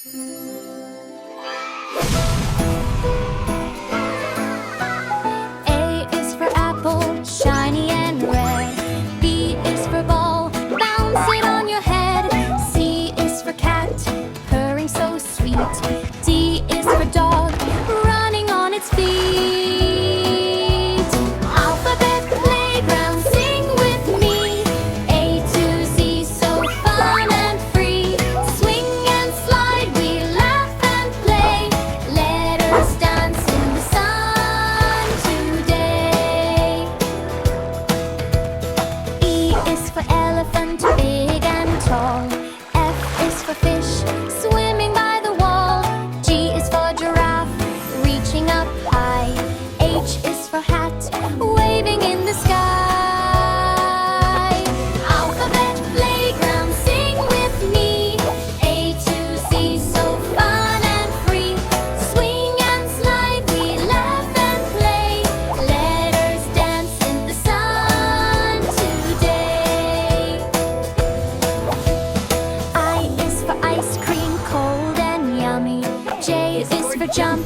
A is for apple, shiny and red. B is for ball, bounce it on your head. C is for cat, purring so sweet. D is for dog, running on its feet. Alphabet playground, sing with me. A to Z, so fun and free. Swing and slide, we laugh and play. Letters dance in the sun today. E is for elephant, big and tall. F is for fish, swimming by the wall. G is for giraffe, reaching up high. H is for hat, waving in the sky. Alphabet playground, sing with me. A to Z, so fun and free. Swing and slide, we laugh and play. Letters dance in the sun today. I is for ice cream, cold and yummy. J is for jump,